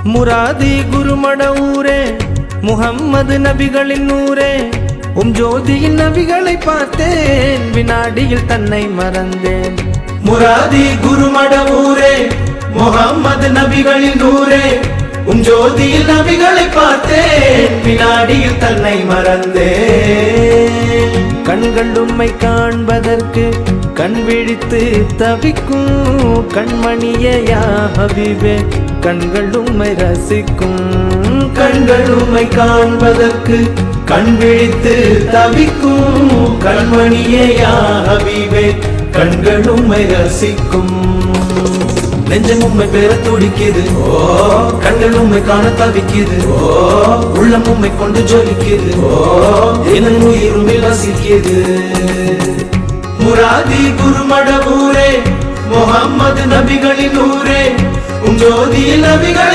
முராதி குருமட ஊரே முஹம்மது நபிகளின் ஊரே ஜோதியின் நபிகளை பார்த்தேன் வினாடியில் தன்னை மறந்தேன் முராதி குருமட ஊரே முஹம்மது நபிகளின் ஊரே ஜோதியில் நபிகளை பார்த்தேன் வினாடியில் தன்னை மறந்தேன் கண்கள் உம்மை காண்பதற்கு கண் விழித்து தவிக்கும் கண்மணியே யா ஹபீபே கண்கள் உம்மை ரசிக்கும் கண்கள் உம்மை காண்பதற்கு கண் விழித்து தவிக்கும் கண்மணியே யா ஹபீபே கண்கள் உம்மை ரசிக்கும் நெஞ்சம் உம்மை பெற துடிக்குது கண்கள் உம்மை காண தவிக்குது உள்ளம் உம்மை கொண்டு ஜொலிக்குது என் உயிருமே வசிக்குது முராதி குருமட ஊரே முஹம்மது நபிகளின் ஊரே ஜோதியில் நபிகளை